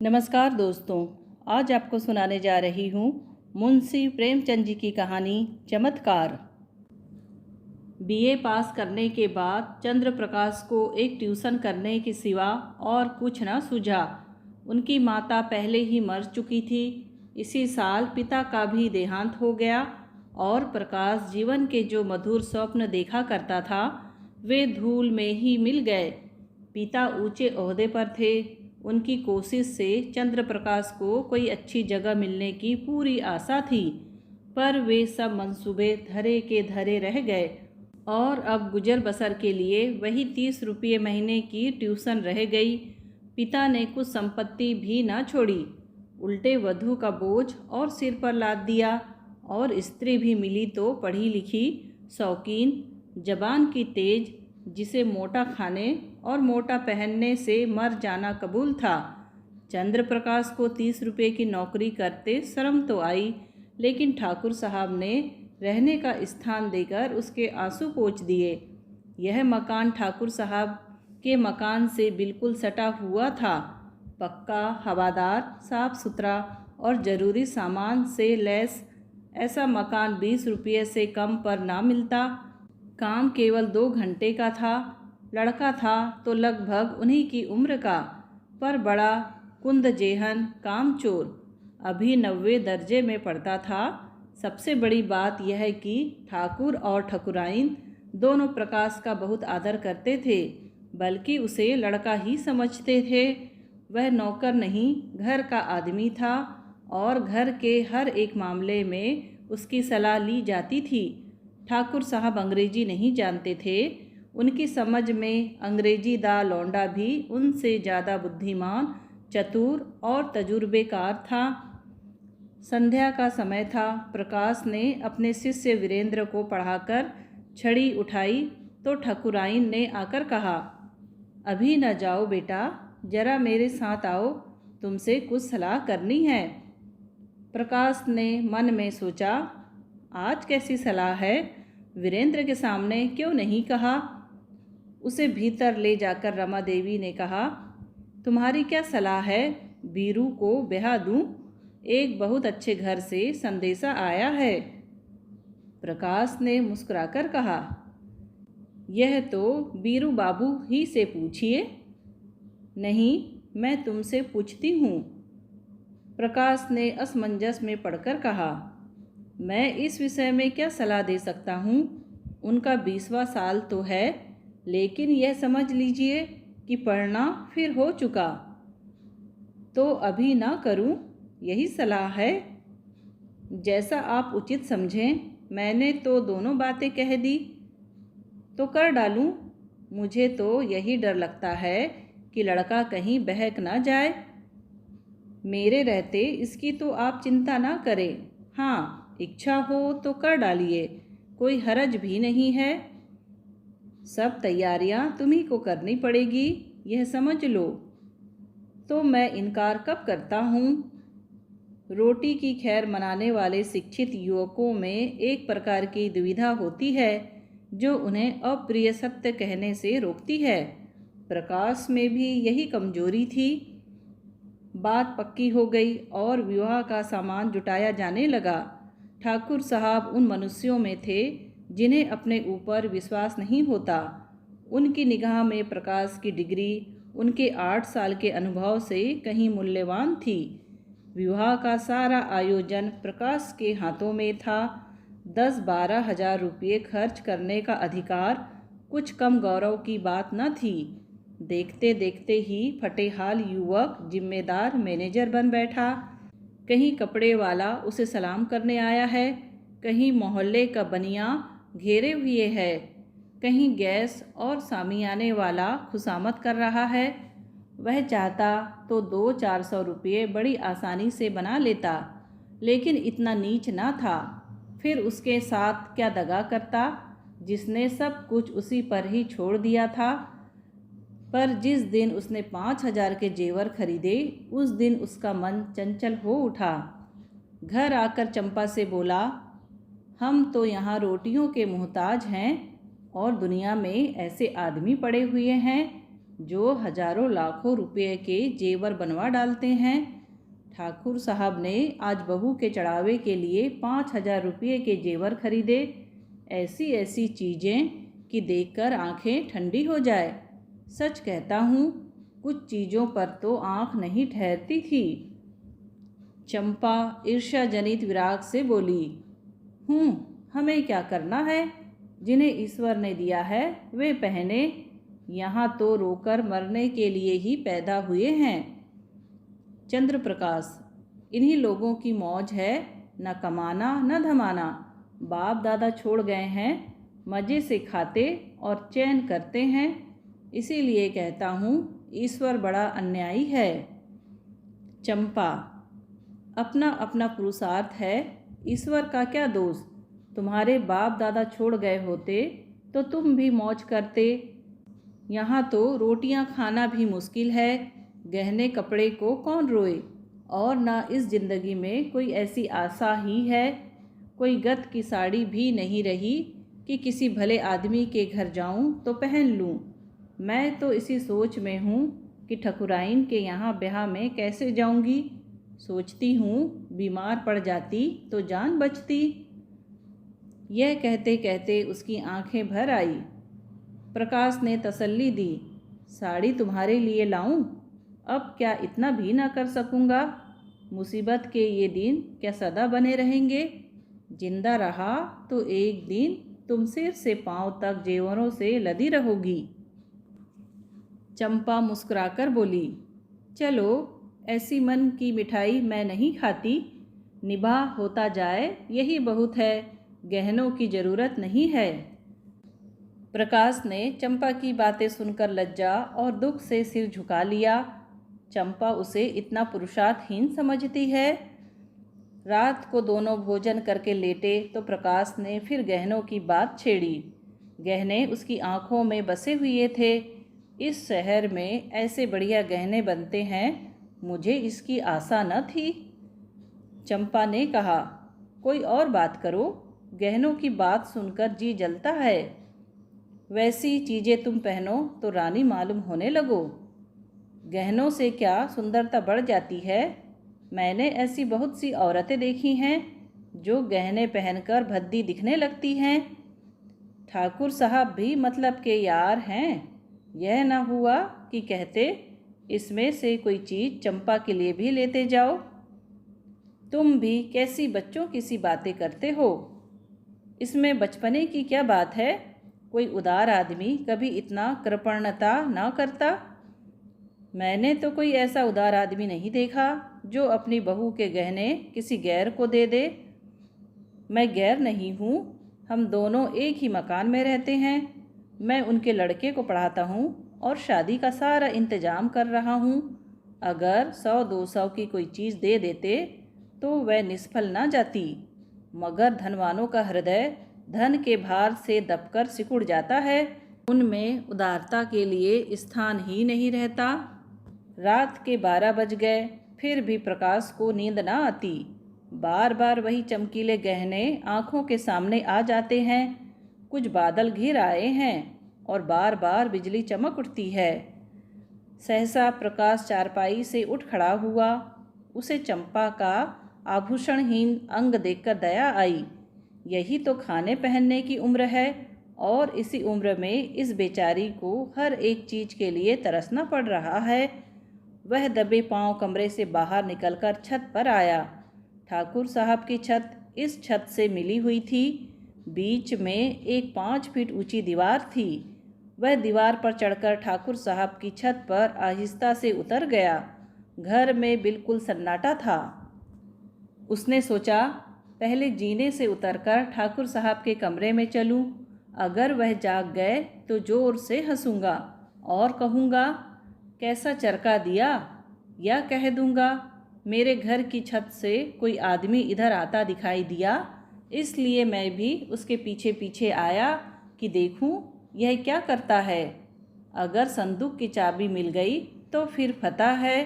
नमस्कार दोस्तों। आज आपको सुनाने जा रही हूँ मुंशी प्रेमचंद जी की कहानी चमत्कार। बीए पास करने के बाद चंद्र प्रकाश को एक ट्यूशन करने के सिवा और कुछ न सूझा। उनकी माता पहले ही मर चुकी थी। इसी साल पिता का भी देहांत हो गया और प्रकाश जीवन के जो मधुर स्वप्न देखा करता था वे धूल में ही मिल गए। पिता ऊंचे ओहदे पर थे। उनकी कोशिश से चंद्र प्रकाश को कोई अच्छी जगह मिलने की पूरी आशा थी, पर वे सब मंसूबे धरे के धरे रह गए और अब गुजर बसर के लिए वही 30 रुपये महीने की ट्यूशन रह गई। पिता ने कुछ संपत्ति भी न छोड़ी, उल्टे वधू का बोझ और सिर पर लाद दिया। और स्त्री भी मिली तो पढ़ी लिखी, शौकीन, जबान की तेज, जिसे मोटा खाने और मोटा पहनने से मर जाना कबूल था। चंद्र प्रकाश को 30 रुपये की नौकरी करते शर्म तो आई, लेकिन ठाकुर साहब ने रहने का स्थान देकर उसके आंसू पोंछ दिए। यह मकान ठाकुर साहब के मकान से बिल्कुल सटा हुआ था। पक्का, हवादार, साफ सुथरा और ज़रूरी सामान से लैस ऐसा मकान 20 रुपये से कम पर ना मिलता। काम केवल 2 घंटे का था। लड़का था तो लगभग उन्हीं की उम्र का, पर बड़ा कुंदजेहन, कामचोर, अभी 90 दर्जे में पढ़ता था। सबसे बड़ी बात यह कि ठाकुर और ठकुराइन दोनों प्रकाश का बहुत आदर करते थे, बल्कि उसे लड़का ही समझते थे। वह नौकर नहीं, घर का आदमी था और घर के हर एक मामले में उसकी सलाह ली जाती थी। ठाकुर साहब अंग्रेजी नहीं जानते थे। उनकी समझ में अंग्रेजी दा लौंडा भी उनसे ज़्यादा बुद्धिमान, चतुर और तजुर्बेकार था। संध्या का समय था। प्रकाश ने अपने शिष्य वीरेंद्र को पढ़ाकर छड़ी उठाई तो ठकुराइन ने आकर कहा, अभी न जाओ बेटा, जरा मेरे साथ आओ, तुमसे कुछ सलाह करनी है। प्रकाश ने मन में सोचा, आज कैसी सलाह है, वीरेंद्र के सामने क्यों नहीं कहा। उसे भीतर ले जाकर रमा देवी ने कहा, तुम्हारी क्या सलाह है, बीरू को ब्याह दूं? एक बहुत अच्छे घर से संदेशा आया है। प्रकाश ने मुस्कुराकर कहा, यह तो बीरू बाबू ही से पूछिए। नहीं, मैं तुमसे पूछती हूँ, प्रकाश ने असमंजस में पड़कर कहा। मैं इस विषय में क्या सलाह दे सकता हूँ? उनका 20वां साल तो है, लेकिन यह समझ लीजिए कि पढ़ना फिर हो चुका। तो अभी ना करूँ, यही सलाह है। जैसा आप उचित समझें। मैंने तो दोनों बातें कह दी, तो कर डालूँ। मुझे तो यही डर लगता है कि लड़का कहीं बहक ना जाए। मेरे रहते इसकी तो आप चिंता ना करें। हाँ, इच्छा हो तो कर डालिए, कोई हरज भी नहीं है। सब तैयारियां तुम्ही को करनी पड़ेगी, यह समझ लो। तो मैं इनकार कब करता हूँ। रोटी की खैर मनाने वाले शिक्षित युवकों में एक प्रकार की दुविधा होती है जो उन्हें अप्रिय सत्य कहने से रोकती है। प्रकाश में भी यही कमजोरी थी। बात पक्की हो गई और विवाह का सामान जुटाया जाने लगा। ठाकुर साहब उन मनुष्यों में थे जिन्हें अपने ऊपर विश्वास नहीं होता। उनकी निगाह में प्रकाश की डिग्री उनके 8 साल के अनुभव से कहीं मूल्यवान थी। विवाह का सारा आयोजन प्रकाश के हाथों में था। 10-12 हजार रुपये खर्च करने का अधिकार कुछ कम गौरव की बात न थी। देखते देखते ही फटेहाल युवक जिम्मेदार मैनेजर बन बैठा। कहीं कपड़े वाला उसे सलाम करने आया है, कहीं मोहल्ले का बनिया घेरे हुए है, कहीं गैस और सामियाने वाला खुशामद कर रहा है। वह चाहता तो 200-400 रुपये बड़ी आसानी से बना लेता, लेकिन इतना नीच ना था। फिर उसके साथ क्या दगा करता, जिसने सब कुछ उसी पर ही छोड़ दिया था। पर जिस दिन उसने 5,000 के जेवर खरीदे, उस दिन उसका मन चंचल हो उठा। घर आकर चंपा से बोला, हम तो यहाँ रोटियों के मोहताज हैं और दुनिया में ऐसे आदमी पड़े हुए हैं जो हजारों लाखों रुपए के जेवर बनवा डालते हैं। ठाकुर साहब ने आज बहू के चढ़ावे के लिए 5,000 रुपये के जेवर खरीदे। ऐसी ऐसी चीज़ें कि देखकर आंखें ठंडी हो जाए। सच कहता हूँ, कुछ चीज़ों पर तो आंख नहीं ठहरती थी। चंपा ईर्ष्या जनित विराग से बोली, हमें क्या करना है? जिन्हें ईश्वर ने दिया है वे पहने। यहाँ तो रोकर मरने के लिए ही पैदा हुए हैं। चंद्र प्रकाश, इन्हीं लोगों की मौज है, न कमाना न धमाना। बाप दादा छोड़ गए हैं, मज़े से खाते और चैन करते हैं। इसीलिए कहता हूँ, ईश्वर बड़ा अन्यायी है। चंपा, अपना अपना पुरुषार्थ है, ईश्वर का क्या दोष? तुम्हारे बाप दादा छोड़ गए होते तो तुम भी मौज करते। यहाँ तो रोटियाँ खाना भी मुश्किल है, गहने कपड़े को कौन रोए? और ना इस ज़िंदगी में कोई ऐसी आशा ही है, कोई गत की साड़ी भी नहीं रही कि किसी भले आदमी के घर जाऊं तो पहन लूं। मैं तो इसी सोच में हूँ कि ठकुराइन के यहाँ ब्याह में कैसे जाऊंगी। सोचती हूँ बीमार पड़ जाती तो जान बचती। यह कहते कहते उसकी आंखें भर आई। प्रकाश ने तसल्ली दी, साड़ी तुम्हारे लिए लाऊं? अब क्या इतना भी ना कर सकूँगा? मुसीबत के ये दिन क्या सदा बने रहेंगे? जिंदा रहा तो एक दिन तुम सिर से पांव तक जेवरों से लदी रहोगी। चंपा मुस्कुराकर बोली, चलो, ऐसी मन की मिठाई मैं नहीं खाती। निभा होता जाए यही बहुत है, गहनों की ज़रूरत नहीं है। प्रकाश ने चंपा की बातें सुनकर लज्जा और दुख से सिर झुका लिया। चंपा उसे इतना पुरुषार्थहीन समझती है। रात को दोनों भोजन करके लेटे तो प्रकाश ने फिर गहनों की बात छेड़ी। गहने उसकी आंखों में बसे हुए थे। इस शहर में ऐसे बढ़िया गहने बनते हैं, मुझे इसकी आशा न थी। चंपा ने कहा, कोई और बात करो, गहनों की बात सुनकर जी जलता है। वैसी चीज़ें तुम पहनो तो रानी मालूम होने लगो। गहनों से क्या सुंदरता बढ़ जाती है? मैंने ऐसी बहुत सी औरतें देखी हैं जो गहने पहनकर भद्दी दिखने लगती हैं। ठाकुर साहब भी मतलब के यार हैं। यह न हुआ कि कहते, इसमें से कोई चीज़ चंपा के लिए भी लेते जाओ। तुम भी कैसी बच्चों की सी बातें करते हो। इसमें बचपने की क्या बात है? कोई उदार आदमी कभी इतना कृपणता न करता। मैंने तो कोई ऐसा उदार आदमी नहीं देखा जो अपनी बहू के गहने किसी गैर को दे दे। मैं गैर नहीं हूँ, हम दोनों एक ही मकान में रहते हैं। मैं उनके लड़के को पढ़ाता हूँ और शादी का सारा इंतजाम कर रहा हूँ। अगर 100-200 की कोई चीज़ दे देते तो वह निष्फल ना जाती, मगर धनवानों का हृदय धन के भार से दबकर सिकुड़ जाता है। उनमें उदारता के लिए स्थान ही नहीं रहता। रात के 12 बज गए, फिर भी प्रकाश को नींद ना आती। बार बार वही चमकीले गहने आंखों के सामने आ जाते हैं। कुछ बादल घिर आए हैं और बार बार बिजली चमक उठती है। सहसा प्रकाश चारपाई से उठ खड़ा हुआ। उसे चंपा का आभूषणहीन अंग देखकर दया आई। यही तो खाने पहनने की उम्र है और इसी उम्र में इस बेचारी को हर एक चीज़ के लिए तरसना पड़ रहा है। वह दबे पांव कमरे से बाहर निकलकर छत पर आया। ठाकुर साहब की छत इस छत से मिली हुई थी। बीच में एक 5 फीट ऊंची दीवार थी। वह दीवार पर चढ़कर ठाकुर साहब की छत पर आहिस्ता से उतर गया। घर में बिल्कुल सन्नाटा था। उसने सोचा, पहले जीने से उतरकर ठाकुर साहब के कमरे में चलूं। अगर वह जाग गए तो जोर से हंसूंगा और कहूँगा, कैसा चरका दिया, या कह दूँगा, मेरे घर की छत से कोई आदमी इधर आता दिखाई दिया, इसलिए मैं भी उसके पीछे पीछे आया कि देखूं यह क्या करता है। अगर संदूक की चाबी मिल गई तो फिर फतह है,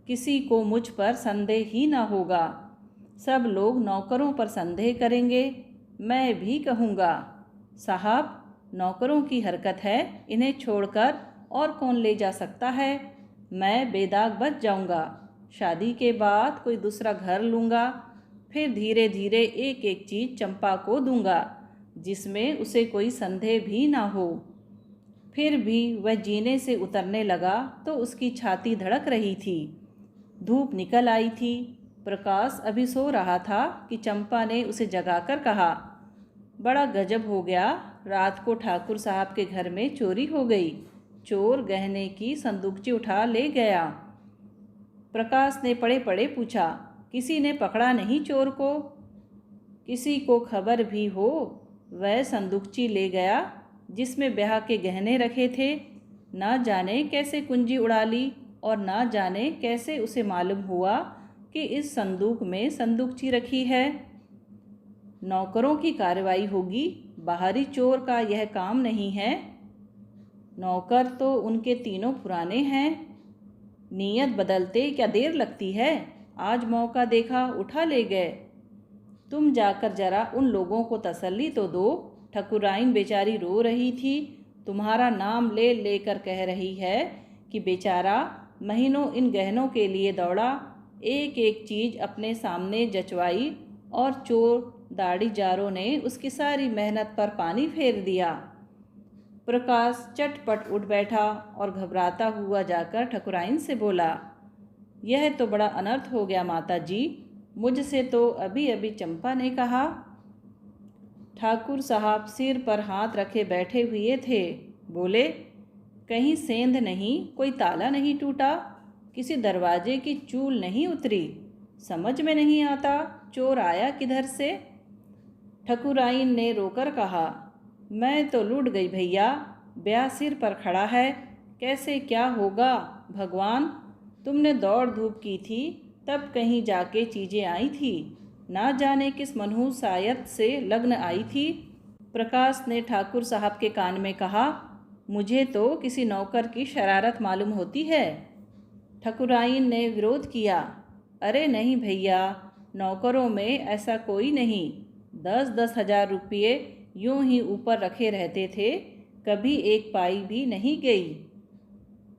किसी को मुझ पर संदेह ही ना होगा। सब लोग नौकरों पर संदेह करेंगे। मैं भी कहूँगा, साहब, नौकरों की हरकत है, इन्हें छोड़कर और कौन ले जा सकता है। मैं बेदाग बच जाऊंगा। शादी के बाद कोई दूसरा घर लूँगा, फिर धीरे धीरे एक एक चीज़ चंपा को दूंगा जिसमें उसे कोई संदेह भी ना हो। फिर भी वह जीने से उतरने लगा तो उसकी छाती धड़क रही थी। धूप निकल आई थी। प्रकाश अभी सो रहा था कि चंपा ने उसे जगाकर कहा, बड़ा गजब हो गया, रात को ठाकुर साहब के घर में चोरी हो गई। चोर गहने की संदूकची उठा ले गया। प्रकाश ने पड़े पड़े पूछा, किसी ने पकड़ा नहीं चोर को? किसी को खबर भी हो? वह संदूकची ले गया जिसमें ब्याह के गहने रखे थे। ना जाने कैसे कुंजी उड़ा ली और ना जाने कैसे उसे मालूम हुआ कि इस संदूक में संदूकची रखी है। नौकरों की कार्रवाई होगी, बाहरी चोर का यह काम नहीं है। नौकर तो उनके तीनों पुराने हैं। नीयत बदलते क्या देर लगती है? आज मौका देखा, उठा ले गए। तुम जाकर जरा उन लोगों को तसल्ली तो दो। ठकुराइन बेचारी रो रही थी, तुम्हारा नाम ले लेकर कह रही है कि बेचारा महीनों इन गहनों के लिए दौड़ा, एक एक चीज़ अपने सामने जचवाई और चोर दाढ़ीजारों ने उसकी सारी मेहनत पर पानी फेर दिया। प्रकाश चटपट उठ बैठा और घबराता हुआ जाकर ठकुराइन से बोला, यह तो बड़ा अनर्थ हो गया माता जी, मुझसे तो अभी अभी चंपा ने कहा। ठाकुर साहब सिर पर हाथ रखे बैठे हुए थे। बोले, कहीं सेंध नहीं, कोई ताला नहीं टूटा, किसी दरवाजे की चूल नहीं उतरी, समझ में नहीं आता चोर आया किधर से। ठकुराइन ने रोकर कहा, मैं तो लूट गई भैया, ब्याह सिर पर खड़ा है, कैसे क्या होगा भगवान। तुमने दौड़ धूप की थी तब कहीं जाके चीज़ें आई थी, ना जाने किस मनहूस आयत से लग्न आई थी। प्रकाश ने ठाकुर साहब के कान में कहा, मुझे तो किसी नौकर की शरारत मालूम होती है। ठकुराइन ने विरोध किया, अरे नहीं भैया, नौकरों में ऐसा कोई नहीं, 10-10 हजार रुपये यूं ही ऊपर रखे रहते थे, कभी एक पाई भी नहीं गई।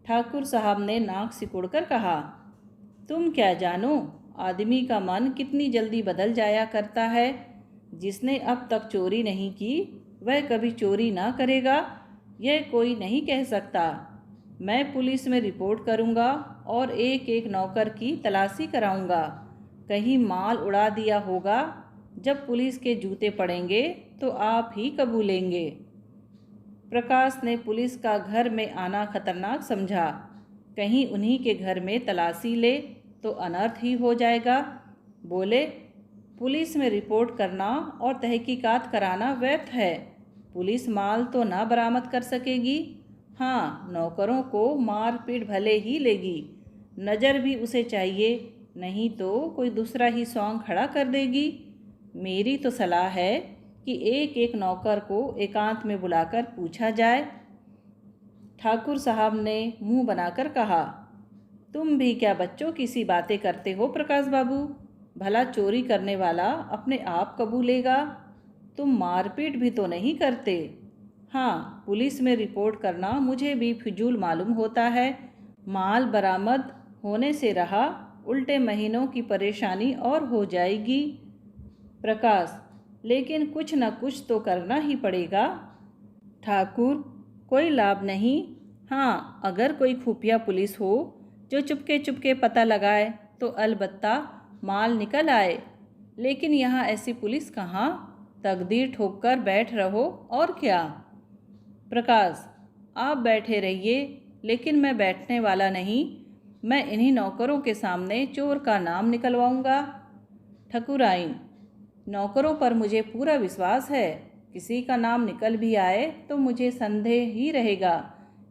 ठाकुर साहब ने नाक सिकुड़कर कहा, तुम क्या जानो, आदमी का मन कितनी जल्दी बदल जाया करता है। जिसने अब तक चोरी नहीं की वह कभी चोरी ना करेगा, यह कोई नहीं कह सकता। मैं पुलिस में रिपोर्ट करूंगा और एक एक नौकर की तलाशी कराऊंगा, कहीं माल उड़ा दिया होगा। जब पुलिस के जूते पड़ेंगे तो आप ही कबूलेंगे। प्रकाश ने पुलिस का घर में आना खतरनाक समझा, कहीं उन्हीं के घर में तलाशी ले तो अनर्थ ही हो जाएगा। बोले, पुलिस में रिपोर्ट करना और तहकीकात कराना व्यर्थ है, पुलिस माल तो ना बरामद कर सकेगी। हाँ, नौकरों को मार पीट भले ही लेगी, नज़र भी उसे चाहिए, नहीं तो कोई दूसरा ही सॉन्ग खड़ा कर देगी। मेरी तो सलाह है कि एक एक नौकर को एकांत में बुलाकर पूछा जाए। ठाकुर साहब ने मुंह बनाकर कहा, तुम भी क्या बच्चों की सी बातें करते हो प्रकाश बाबू, भला चोरी करने वाला अपने आप कबूलेगा, तुम मारपीट भी तो नहीं करते। हाँ, पुलिस में रिपोर्ट करना मुझे भी फिजूल मालूम होता है, माल बरामद होने से रहा, उल्टे महीनों की परेशानी और हो जाएगी। प्रकाश, लेकिन कुछ न कुछ तो करना ही पड़ेगा। ठाकुर, कोई लाभ नहीं। हाँ, अगर कोई खुफिया पुलिस हो जो चुपके चुपके पता लगाए तो अलबत्ता माल निकल आए, लेकिन यहाँ ऐसी पुलिस कहाँ, तकदीर ठोक कर बैठ रहो और क्या। प्रकाश, आप बैठे रहिए, लेकिन मैं बैठने वाला नहीं, मैं इन्हीं नौकरों के सामने चोर का नाम निकलवाऊंगा। ठकुराइन, नौकरों पर मुझे पूरा विश्वास है, किसी का नाम निकल भी आए तो मुझे संदेह ही रहेगा,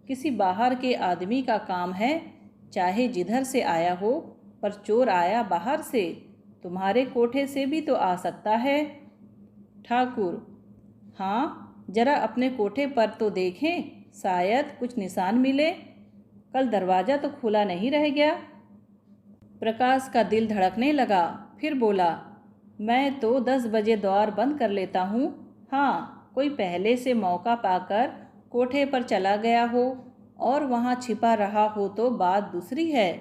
किसी बाहर के आदमी का काम है, चाहे जिधर से आया हो, पर चोर आया बाहर से, तुम्हारे कोठे से भी तो आ सकता है। ठाकुर, हाँ, जरा अपने कोठे पर तो देखें, शायद कुछ निशान मिले, कल दरवाज़ा तो खुला नहीं रह गया। प्रकाश का दिल धड़कने लगा, फिर बोला, मैं तो 10 बजे द्वार बंद कर लेता हूँ। हाँ, कोई पहले से मौका पाकर कोठे पर चला गया हो, और वहाँ छिपा रहा हो तो बात दूसरी है।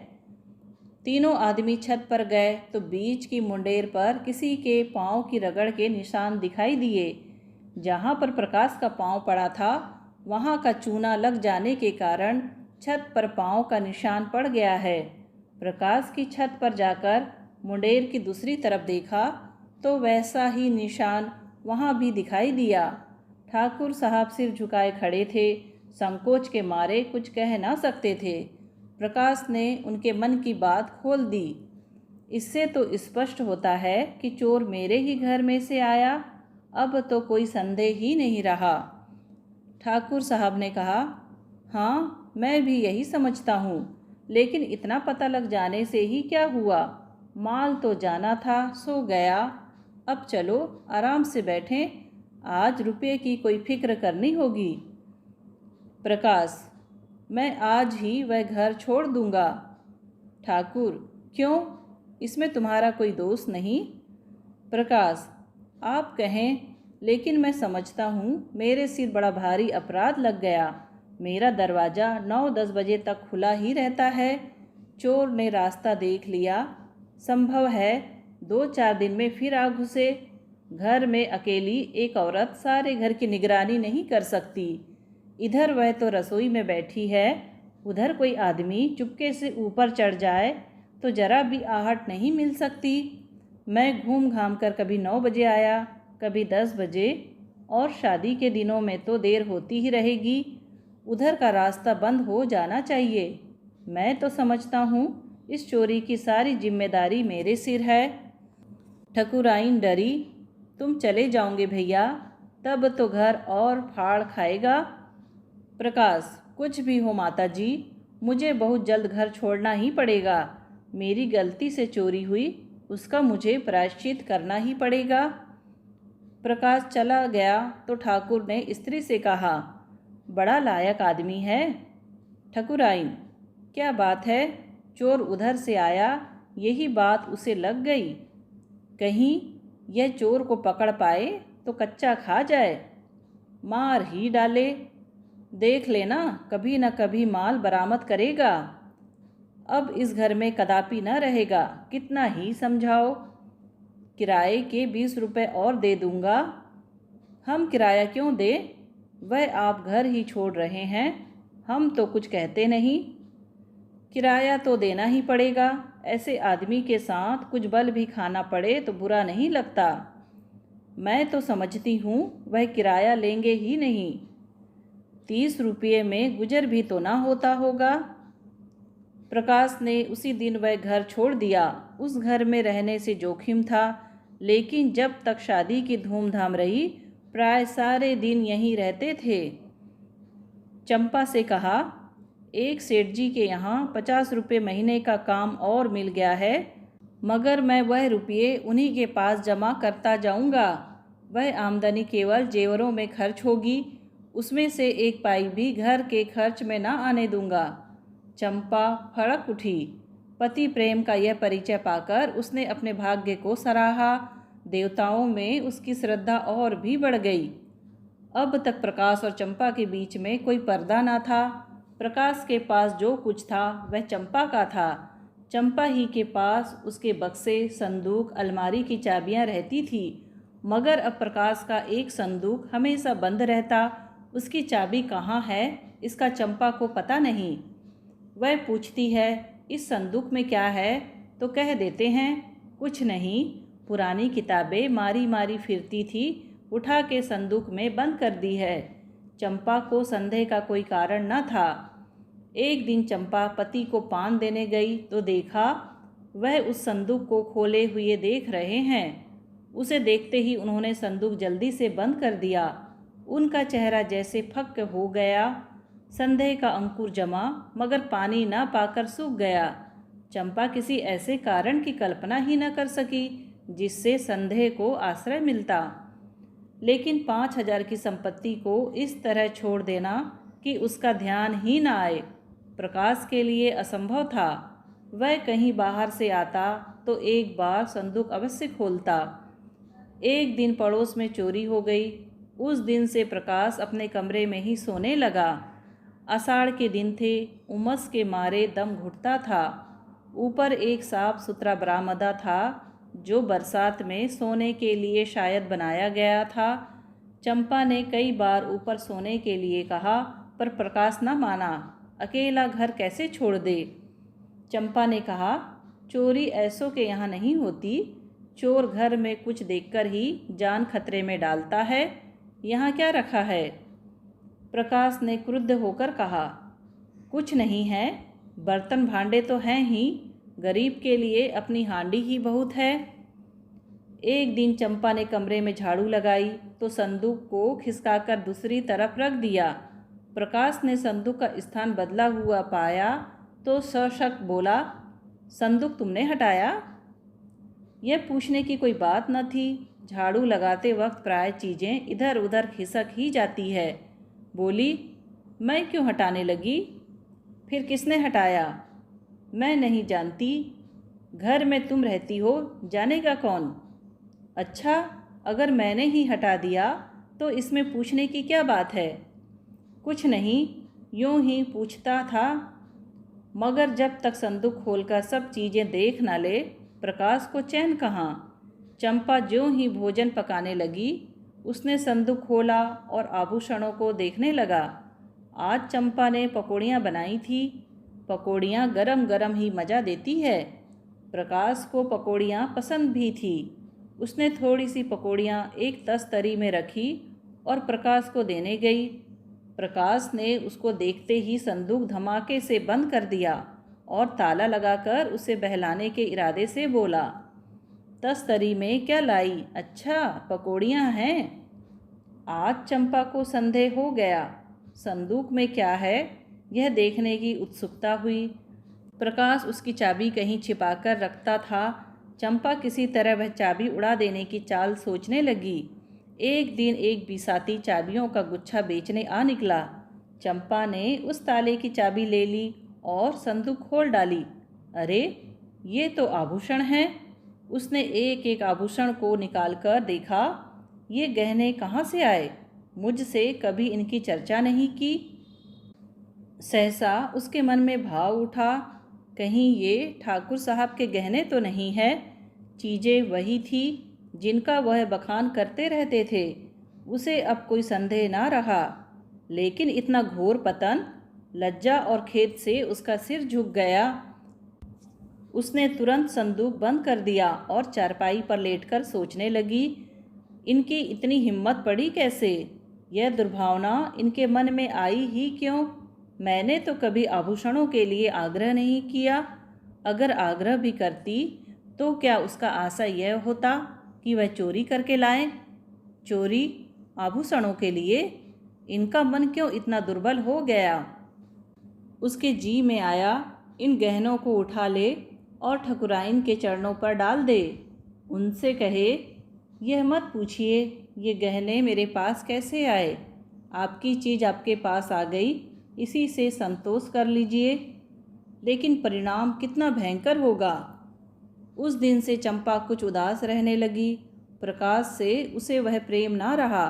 तीनों आदमी छत पर गए तो बीच की मुंडेर पर किसी के पाँव की रगड़ के निशान दिखाई दिए। जहाँ पर प्रकाश का पाँव पड़ा था वहाँ का चूना लग जाने के कारण छत पर पाँव का निशान पड़ गया है। प्रकाश की छत पर जाकर मुंडेर की दूसरी तरफ देखा तो वैसा ही निशान वहाँ भी दिखाई दिया। ठाकुर साहब सिर झुकाए खड़े थे, संकोच के मारे कुछ कह ना सकते थे। प्रकाश ने उनके मन की बात खोल दी। इससे तो स्पष्ट होता है कि चोर मेरे ही घर में से आया, अब तो कोई संदेह ही नहीं रहा। ठाकुर साहब ने कहा, हाँ मैं भी यही समझता हूँ, लेकिन इतना पता लग जाने से ही क्या हुआ, माल तो जाना था सो गया। अब चलो आराम से बैठें, आज रुपये की कोई फिक्र करनी होगी। प्रकाश, मैं आज ही वह घर छोड़ दूंगा। ठाकुर, क्यों, इसमें तुम्हारा कोई दोष नहीं? प्रकाश, आप कहें, लेकिन मैं समझता हूँ मेरे सिर बड़ा भारी अपराध लग गया। मेरा दरवाज़ा 9-10 बजे तक खुला ही रहता है। चोर ने रास्ता देख लिया, संभव है 2-4 दिन में फिर आ घुसे। घर में अकेली एक औरत सारे घर की निगरानी नहीं कर सकती। इधर वह तो रसोई में बैठी है, उधर कोई आदमी चुपके से ऊपर चढ़ जाए तो जरा भी आहट नहीं मिल सकती। मैं घूम घाम कर कभी 9 बजे आया, कभी 10 बजे, और शादी के दिनों में तो देर होती ही रहेगी। उधर का रास्ता बंद हो जाना चाहिए। मैं तो समझता हूँ इस चोरी की सारी जिम्मेदारी मेरे सिर है। ठकुराइन डरी, तुम चले जाओगे भैया, तब तो घर और फाड़ खाएगा। प्रकाश, कुछ भी हो माता जी, मुझे बहुत जल्द घर छोड़ना ही पड़ेगा। मेरी गलती से चोरी हुई, उसका मुझे प्रायश्चित करना ही पड़ेगा। प्रकाश चला गया तो ठाकुर ने स्त्री से कहा, बड़ा लायक आदमी है। ठकुराइन, क्या बात है, चोर उधर से आया, यही बात उसे लग गई। कहीं यह चोर को पकड़ पाए तो कच्चा खा जाए, मार ही डाले। देख लेना कभी न कभी माल बरामद करेगा। अब इस घर में कदापि न रहेगा, कितना ही समझाओ। किराए के 20 रुपये और दे दूंगा। हम किराया क्यों दें, वह आप घर ही छोड़ रहे हैं, हम तो कुछ कहते नहीं। किराया तो देना ही पड़ेगा, ऐसे आदमी के साथ कुछ बल भी खाना पड़े तो बुरा नहीं लगता। मैं तो समझती हूँ वह किराया लेंगे ही नहीं। 30 रुपये में गुजर भी तो ना होता होगा। प्रकाश ने उसी दिन वह घर छोड़ दिया। उस घर में रहने से जोखिम था, लेकिन जब तक शादी की धूमधाम रही प्राय सारे दिन यहीं रहते थे। चंपा से कहा, एक सेठ जी के यहाँ 50 रुपये महीने का काम और मिल गया है, मगर मैं वह रुपये उन्हीं के पास जमा करता जाऊँगा। वह आमदनी केवल जेवरों में खर्च होगी, उसमें से एक पाई भी घर के खर्च में ना आने दूंगा। चंपा फड़क उठी। पति प्रेम का यह परिचय पाकर उसने अपने भाग्य को सराहा। देवताओं में उसकी श्रद्धा और भी बढ़ गई। अब तक प्रकाश और चंपा के बीच में कोई पर्दा ना था। प्रकाश के पास जो कुछ था वह चंपा का था। चंपा ही के पास उसके बक्से, संदूक, अलमारी की चाबियां रहती थी, मगर अब प्रकाश का एक संदूक हमेशा बंद रहता। उसकी चाबी कहाँ है इसका चंपा को पता नहीं। वह पूछती है, इस संदूक में क्या है, तो कह देते हैं कुछ नहीं, पुरानी किताबें मारी मारी फिरती थी, उठा के संदूक में बंद कर दी है। चंपा को संदेह का कोई कारण न था। एक दिन चंपा पति को पान देने गई तो देखा वह उस संदूक को खोले हुए देख रहे हैं। उसे देखते ही उन्होंने संदूक जल्दी से बंद कर दिया। उनका चेहरा जैसे फक्क हो गया। संदेह का अंकुर जमा, मगर पानी न पाकर सूख गया। चंपा किसी ऐसे कारण की कल्पना ही न कर सकी जिससे संदेह को आश्रय मिलता। लेकिन 5,000 की संपत्ति को इस तरह छोड़ देना कि उसका ध्यान ही न आए, प्रकाश के लिए असंभव था। वह कहीं बाहर से आता तो एक बार संदूक अवश्य खोलता। एक दिन पड़ोस में चोरी हो गई। उस दिन से प्रकाश अपने कमरे में ही सोने लगा। आषाढ़ के दिन थे, उमस के मारे दम घुटता था। ऊपर एक साफ सुथरा बरामदा था जो बरसात में सोने के लिए शायद बनाया गया था। चंपा ने कई बार ऊपर सोने के लिए कहा, पर प्रकाश न माना। अकेला घर कैसे छोड़ दे? चंपा ने कहा, चोरी ऐसों के यहाँ नहीं होती। चोर घर में कुछ देखकर ही जान खतरे में डालता है। यहाँ क्या रखा है? प्रकाश ने क्रुद्ध होकर कहा, कुछ नहीं है, बर्तन भांडे तो हैं ही, गरीब के लिए अपनी हांडी ही बहुत है। एक दिन चंपा ने कमरे में झाड़ू लगाई तो संदूक को खिसकाकर दूसरी तरफ रख दिया। प्रकाश ने संदूक का स्थान बदला हुआ पाया तो सशक बोला, संदूक तुमने हटाया? यह पूछने की कोई बात न थी। झाड़ू लगाते वक्त प्राय चीज़ें इधर उधर खिसक ही जाती है। बोली, मैं क्यों हटाने लगी? फिर किसने हटाया? मैं नहीं जानती। घर में तुम रहती हो, जानेगा कौन? अच्छा, अगर मैंने ही हटा दिया तो इसमें पूछने की क्या बात है? कुछ नहीं, यूं ही पूछता था। मगर जब तक संदूक खोलकर सब चीज़ें देख न ले, प्रकाश को चैन कहाँ। चंपा ज्यों ही भोजन पकाने लगी, उसने संदूक खोला और आभूषणों को देखने लगा। आज चंपा ने पकौड़ियाँ बनाई थी। पकौड़ियाँ गरम गरम ही मज़ा देती है। प्रकाश को पकौड़ियाँ पसंद भी थी। उसने थोड़ी सी पकौड़ियाँ एक तस्तरी में रखी और प्रकाश को देने गई। प्रकाश ने उसको देखते ही संदूक धमाके से बंद कर दिया और ताला लगाकर उसे बहलाने के इरादे से बोला, तस्तरी में क्या लाई? अच्छा, पकौड़ियाँ हैं। आज चंपा को संदेह हो गया। संदूक में क्या है, यह देखने की उत्सुकता हुई। प्रकाश उसकी चाबी कहीं छिपाकर रखता था। चंपा किसी तरह वह चाबी उड़ा देने की चाल सोचने लगी। एक दिन एक बिसाती चाबियों का गुच्छा बेचने आ निकला। चंपा ने उस ताले की चाबी ले ली और संदूक खोल डाली। अरे, ये तो आभूषण हैं। उसने एक एक आभूषण को निकालकर देखा। ये गहने कहाँ से आए? मुझसे कभी इनकी चर्चा नहीं की। सहसा उसके मन में भाव उठा, कहीं ये ठाकुर साहब के गहने तो नहीं है। चीज़ें वही थी जिनका वह बखान करते रहते थे। उसे अब कोई संदेह ना रहा। लेकिन इतना घोर पतन! लज्जा और खेद से उसका सिर झुक गया। उसने तुरंत संदूक बंद कर दिया और चारपाई पर लेटकर सोचने लगी, इनकी इतनी हिम्मत पड़ी कैसे? यह दुर्भावना इनके मन में आई ही क्यों? मैंने तो कभी आभूषणों के लिए आग्रह नहीं किया। अगर आग्रह भी करती तो क्या उसका आशय यह होता कि वह चोरी करके लाएं? चोरी आभूषणों के लिए? इनका मन क्यों इतना दुर्बल हो गया? उसके जी में आया, इन गहनों को उठा ले और ठकुराइन के चरणों पर डाल दे। उनसे कहे, यह मत पूछिए ये गहने मेरे पास कैसे आए। आपकी चीज़ आपके पास आ गई, इसी से संतोष कर लीजिए। लेकिन परिणाम कितना भयंकर होगा। उस दिन से चंपा कुछ उदास रहने लगी। प्रकाश से उसे वह प्रेम ना रहा,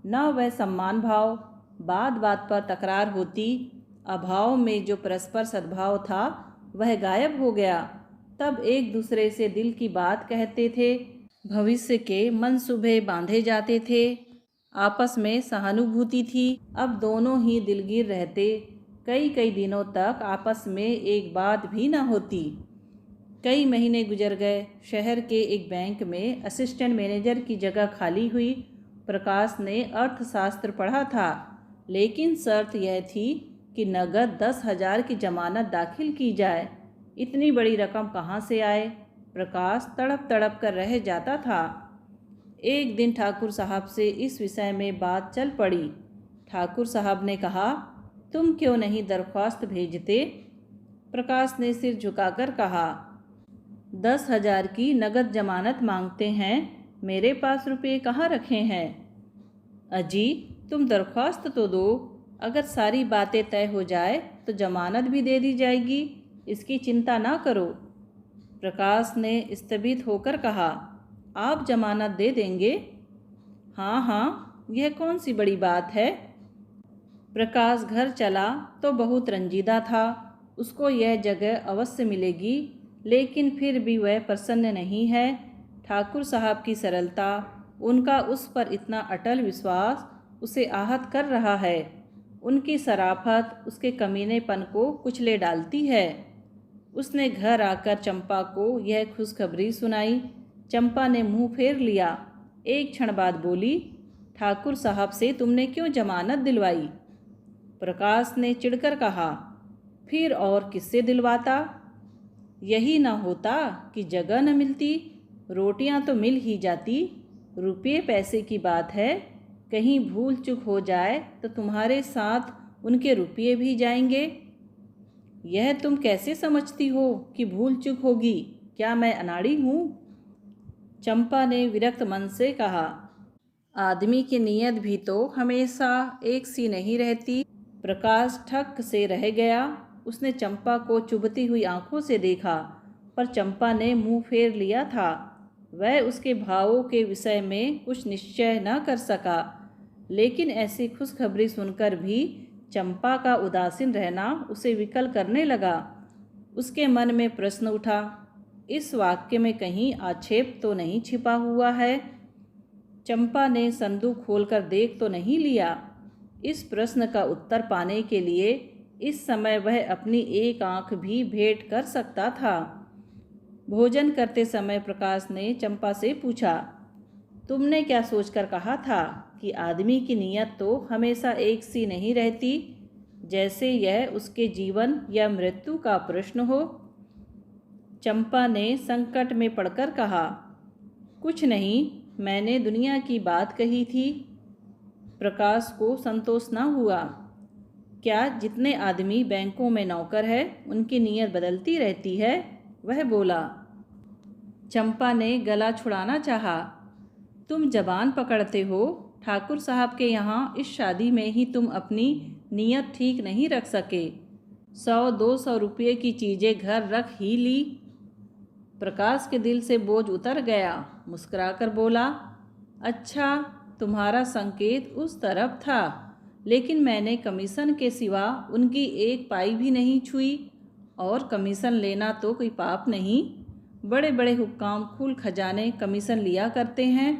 न वह सम्मान भाव। बात बात पर तकरार होती। अभाव में जो परस्पर सद्भाव था वह गायब हो गया। तब एक दूसरे से दिल की बात कहते थे, भविष्य के मनसूबे बांधे जाते थे। आपस में सहानुभूति थी। अब दोनों ही दिलगीर रहते। कई कई दिनों तक आपस में एक बात भी न होती। कई महीने गुजर गए। शहर के एक बैंक में असिस्टेंट मैनेजर की जगह खाली हुई। प्रकाश ने अर्थशास्त्र पढ़ा था, लेकिन शर्त यह थी कि नगद 10,000 की जमानत दाखिल की जाए। इतनी बड़ी रकम कहाँ से आए? प्रकाश तड़प तड़प कर रह जाता था। एक दिन ठाकुर साहब से इस विषय में बात चल पड़ी। ठाकुर साहब ने कहा, तुम क्यों नहीं दरख्वास्त भेजते? प्रकाश ने सिर झुकाकर कहा, 10,000 की नगद जमानत मांगते हैं, मेरे पास रुपये कहाँ रखे हैं? अजी, तुम दरख्वास्त तो दो। अगर सारी बातें तय हो जाए तो जमानत भी दे दी जाएगी, इसकी चिंता ना करो। प्रकाश ने स्तंभित होकर कहा, आप जमानत दे देंगे? हाँ हाँ, यह कौन सी बड़ी बात है? प्रकाश घर चला तो बहुत रंजीदा था। उसको यह जगह अवश्य मिलेगी, लेकिन फिर भी वह प्रसन्न नहीं है। ठाकुर साहब की सरलता, उनका उस पर इतना अटल विश्वास उसे आहत कर रहा है। उनकी शराफत उसके कमीनेपन को कुचले डालती है। उसने घर आकर चंपा को यह खुशखबरी सुनाई। चंपा ने मुंह फेर लिया। एक क्षण बाद बोली, ठाकुर साहब से तुमने क्यों जमानत दिलवाई? प्रकाश ने चिढ़कर कहा, फिर और किससे दिलवाता? यही न होता कि जगह न मिलती, रोटियां तो मिल ही जाती। रुपये पैसे की बात है, कहीं भूल चूक हो जाए तो तुम्हारे साथ उनके रुपये भी जाएंगे। यह तुम कैसे समझती हो कि भूल चूक होगी? क्या मैं अनाड़ी हूँ? चंपा ने विरक्त मन से कहा, आदमी की नीयत भी तो हमेशा एक सी नहीं रहती। प्रकाश ठक से रह गया। उसने चंपा को चुभती हुई आंखों से देखा, पर चंपा ने मुंह फेर लिया था। वह उसके भावों के विषय में कुछ निश्चय न कर सका, लेकिन ऐसी खुशखबरी सुनकर भी चंपा का उदासीन रहना उसे विकल करने लगा। उसके मन में प्रश्न उठा, इस वाक्य में कहीं आक्षेप तो नहीं छिपा हुआ है? चंपा ने संदूक खोलकर देख तो नहीं लिया? इस प्रश्न का उत्तर पाने के लिए इस समय वह अपनी एक आंख भी भेंट कर सकता था। भोजन करते समय प्रकाश ने चंपा से पूछा, तुमने क्या सोचकर कहा था कि आदमी की नीयत तो हमेशा एक सी नहीं रहती, जैसे यह उसके जीवन या मृत्यु का प्रश्न हो? चंपा ने संकट में पड़कर कहा, कुछ नहीं, मैंने दुनिया की बात कही थी। प्रकाश को संतोष न हुआ। क्या जितने आदमी बैंकों में नौकर है उनकी नीयत बदलती रहती है? वह बोला। चंपा ने गला छुड़ाना चाहा। तुम जबान पकड़ते हो। ठाकुर साहब के यहाँ इस शादी में ही तुम अपनी नीयत ठीक नहीं रख सके। 100-200 रुपये की चीज़ें घर रख ही ली। प्रकाश के दिल से बोझ उतर गया। मुस्कुराकर बोला, अच्छा, तुम्हारा संकेत उस तरफ था, लेकिन मैंने कमीशन के सिवा उनकी एक पाई भी नहीं छुई। और कमीशन लेना तो कोई पाप नहीं। बड़े बड़े हुक्काम खूल खजाने कमीशन लिया करते हैं।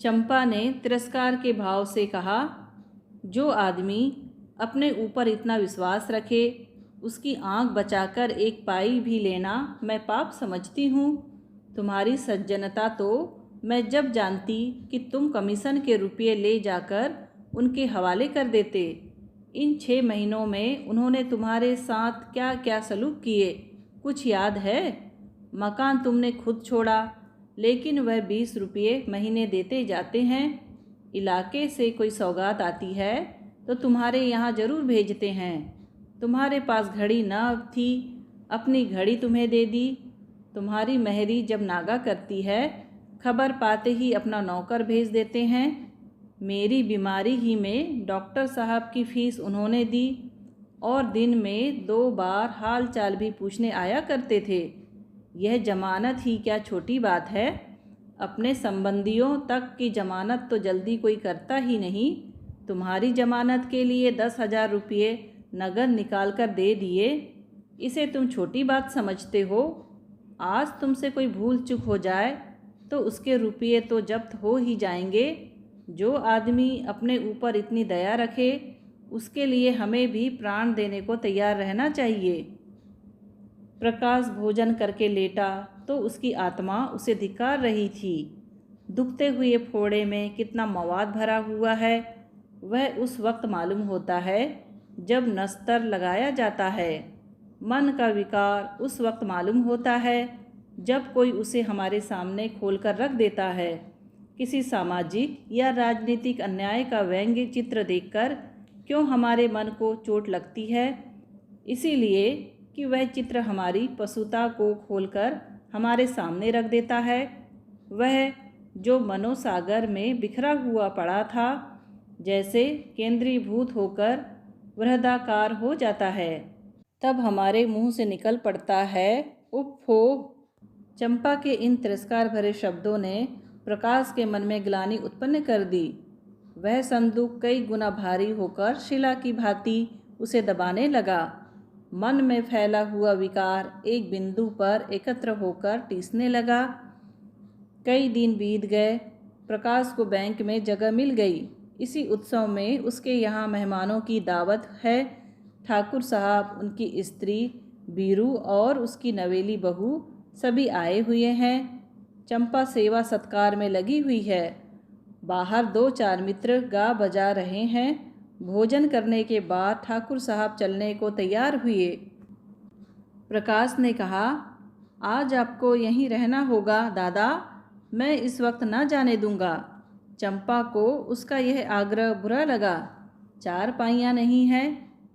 चंपा ने तिरस्कार के भाव से कहा, जो आदमी अपने ऊपर इतना विश्वास रखे, उसकी आंख बचाकर एक पाई भी लेना मैं पाप समझती हूँ। तुम्हारी सज्जनता तो मैं जब जानती कि तुम कमीशन के रुपये ले जाकर उनके हवाले कर देते। इन 6 महीनों में उन्होंने तुम्हारे साथ क्या क्या सलूक किए, कुछ याद है? मकान तुमने खुद छोड़ा, लेकिन वह 20 रुपये महीने देते जाते हैं। इलाके से कोई सौगात आती है तो तुम्हारे यहाँ ज़रूर भेजते हैं। तुम्हारे पास घड़ी न थी, अपनी घड़ी तुम्हें दे दी। तुम्हारी मेहरी जब नागा करती है, खबर पाते ही अपना नौकर भेज देते हैं। मेरी बीमारी ही में डॉक्टर साहब की फीस उन्होंने दी, और दिन में 2 बार हाल चाल भी पूछने आया करते थे। यह जमानत ही क्या छोटी बात है? अपने संबंधियों तक की जमानत तो जल्दी कोई करता ही नहीं। तुम्हारी जमानत के लिए 10,000 रुपये नगद निकाल कर दे दिए। इसे तुम छोटी बात समझते हो? आज तुमसे कोई भूल चूक हो जाए तो उसके रुपये तो जब्त हो ही जाएंगे। जो आदमी अपने ऊपर इतनी दया रखे, उसके लिए हमें भी प्राण देने को तैयार रहना चाहिए। प्रकाश भोजन करके लेटा तो उसकी आत्मा उसे धिक्कार रही थी। दुखते हुए फोड़े में कितना मवाद भरा हुआ है, वह उस वक्त मालूम होता है जब नस्तर लगाया जाता है। मन का विकार उस वक्त मालूम होता है जब कोई उसे हमारे सामने खोलकर रख देता है। किसी सामाजिक या राजनीतिक अन्याय का व्यंग्य चित्र देखकर क्यों हमारे मन को चोट लगती है? इसीलिए कि वह चित्र हमारी पशुता को खोलकर हमारे सामने रख देता है। वह जो मनोसागर में बिखरा हुआ पड़ा था, जैसे केंद्रीभूत होकर वृहदाकार हो जाता है, तब हमारे मुंह से निकल पड़ता है, उफ़्फो। चंपा के इन तिरस्कार भरे शब्दों ने प्रकाश के मन में ग्लानि उत्पन्न कर दी। वह संदूक कई गुना भारी होकर शिला की भांति उसे दबाने लगा। मन में फैला हुआ विकार एक बिंदु पर एकत्र होकर टीसने लगा। कई दिन बीत गए। प्रकाश को बैंक में जगह मिल गई। इसी उत्सव में उसके यहाँ मेहमानों की दावत है। ठाकुर साहब, उनकी स्त्री बीरू और उसकी नवेली बहू सभी आए हुए हैं। चंपा सेवा सत्कार में लगी हुई है। बाहर 2-4 मित्र गा बजा रहे हैं। भोजन करने के बाद ठाकुर साहब चलने को तैयार हुए। प्रकाश ने कहा, आज आपको यहीं रहना होगा दादा, मैं इस वक्त ना जाने दूंगा। चंपा को उसका यह आग्रह बुरा लगा। 4 पाइयाँ नहीं है,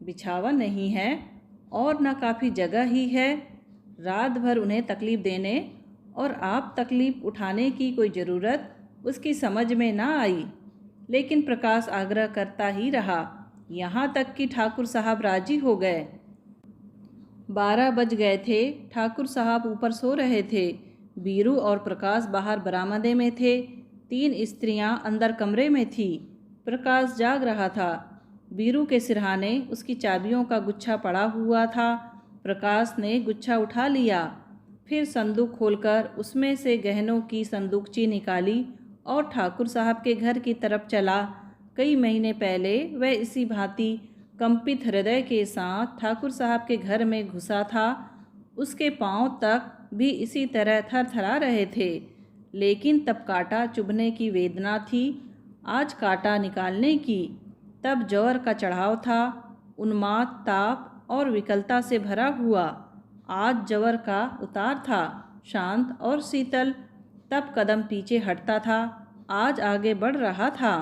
बिछावा नहीं है और न काफ़ी जगह ही है। रात भर उन्हें तकलीफ़ देने और आप तकलीफ़ उठाने की कोई ज़रूरत उसकी समझ में ना आई। लेकिन प्रकाश आग्रह करता ही रहा, यहाँ तक कि ठाकुर साहब राजी हो गए। 12 बज गए थे। ठाकुर साहब ऊपर सो रहे थे। बीरू और प्रकाश बाहर बरामदे में थे। 3 स्त्रियां अंदर कमरे में थीं। प्रकाश जाग रहा था। बीरू के सिरहाने उसकी चाबियों का गुच्छा पड़ा हुआ था। प्रकाश ने गुच्छा उठा लिया, फिर संदूक खोलकर उसमें से गहनों की संदूकची निकाली और ठाकुर साहब के घर की तरफ चला। कई महीने पहले वह इसी भांति कंपित हृदय के साथ ठाकुर साहब के घर में घुसा था। उसके पांव तक भी इसी तरह थरथरा रहे थे, लेकिन तब कांटा चुभने की वेदना थी, आज कांटा निकालने की। तब जौहर का चढ़ाव था, उन्माद, ताप और विकलता से भरा हुआ। आज जौहर का उतार था, शांत और शीतल। तब कदम पीछे हटता था, आज आगे बढ़ रहा था।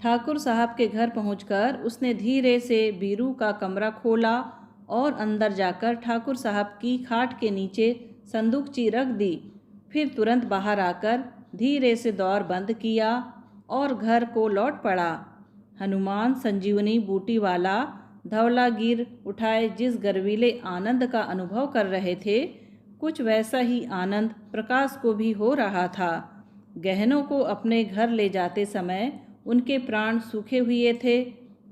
ठाकुर साहब के घर पहुंचकर उसने धीरे से बीरू का कमरा खोला और अंदर जाकर ठाकुर साहब की खाट के नीचे संदूकची रख दी। फिर तुरंत बाहर आकर धीरे से द्वार बंद किया और घर को लौट पड़ा। हनुमान संजीवनी बूटी वाला धवलागिर उठाए जिस गर्वीले आनंद का अनुभव कर रहे थे, कुछ वैसा ही आनंद प्रकाश को भी हो रहा था। गहनों को अपने घर ले जाते समय उनके प्राण सूखे हुए थे,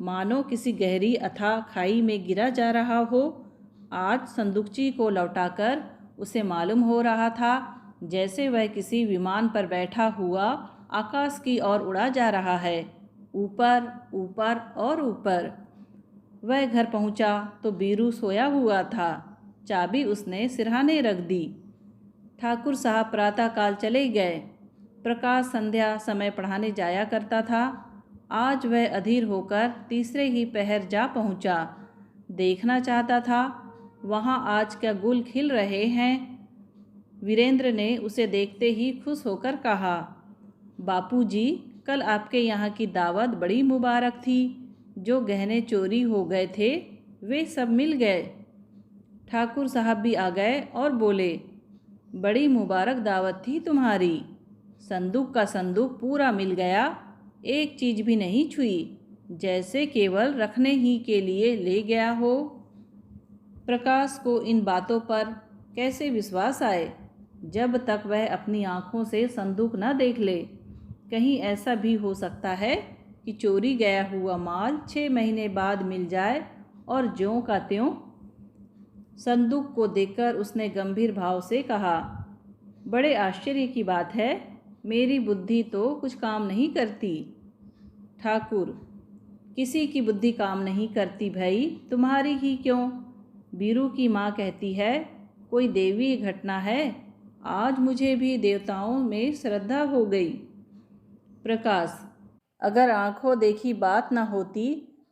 मानो किसी गहरी अथाह खाई में गिरा जा रहा हो। आज संदूकची को लौटाकर उसे मालूम हो रहा था जैसे वह किसी विमान पर बैठा हुआ आकाश की ओर उड़ा जा रहा है, ऊपर ऊपर और ऊपर। वह घर पहुंचा तो बीरू सोया हुआ था। चाबी उसने सिरहाने रख दी। ठाकुर साहब प्रातःकाल चले गए। प्रकाश संध्या समय पढ़ाने जाया करता था। आज वह अधीर होकर तीसरे ही पहर जा पहुंचा। देखना चाहता था वहाँ आज क्या गुल खिल रहे हैं। वीरेंद्र ने उसे देखते ही खुश होकर कहा, बापूजी, कल आपके यहाँ की दावत बड़ी मुबारक थी। जो गहने चोरी हो गए थे वे सब मिल गए। ठाकुर साहब भी आ गए और बोले, बड़ी मुबारक दावत थी तुम्हारी। संदूक का संदूक पूरा मिल गया, एक चीज़ भी नहीं छुई, जैसे केवल रखने ही के लिए ले गया हो। प्रकाश को इन बातों पर कैसे विश्वास आए जब तक वह अपनी आँखों से संदूक न देख ले। कहीं ऐसा भी हो सकता है कि चोरी गया हुआ माल 6 महीने बाद मिल जाए और ज्यों का त्यों। संदूक को देखकर उसने गंभीर भाव से कहा, बड़े आश्चर्य की बात है, मेरी बुद्धि तो कुछ काम नहीं करती। ठाकुर, किसी की बुद्धि काम नहीं करती भाई, तुम्हारी ही क्यों। बीरू की माँ कहती है कोई देवी घटना है। आज मुझे भी देवताओं में श्रद्धा हो गई। प्रकाश, अगर आँखों देखी बात न होती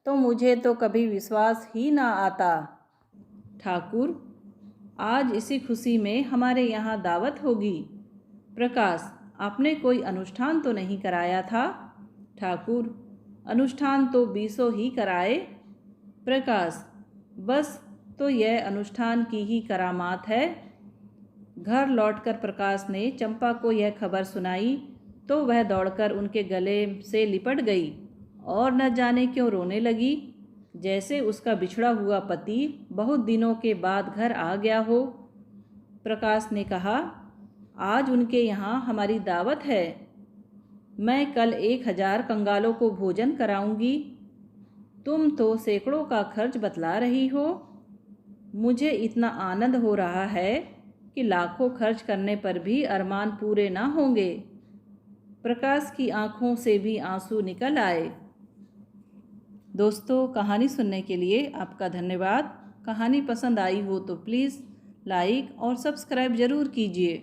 तो मुझे तो कभी विश्वास ही ना आता। ठाकुर, आज इसी खुशी में हमारे यहाँ दावत होगी। प्रकाश, आपने कोई अनुष्ठान तो नहीं कराया था। ठाकुर, अनुष्ठान तो 20 ही कराए। प्रकाश, बस तो यह अनुष्ठान की ही करामात है। घर लौटकर प्रकाश ने चंपा को यह खबर सुनाई तो वह दौड़कर उनके गले से लिपट गई और न जाने क्यों रोने लगी, जैसे उसका बिछड़ा हुआ पति बहुत दिनों के बाद घर आ गया हो। प्रकाश ने कहा, आज उनके यहाँ हमारी दावत है। मैं कल 1000 कंगालों को भोजन कराऊंगी। तुम तो सैकड़ों का खर्च बतला रही हो। मुझे इतना आनंद हो रहा है कि लाखों खर्च करने पर भी अरमान पूरे ना होंगे। प्रकाश की आंखों से भी आंसू निकल आए। दोस्तों, कहानी सुनने के लिए आपका धन्यवाद। कहानी पसंद आई हो तो प्लीज़ लाइक और सब्सक्राइब ज़रूर कीजिए।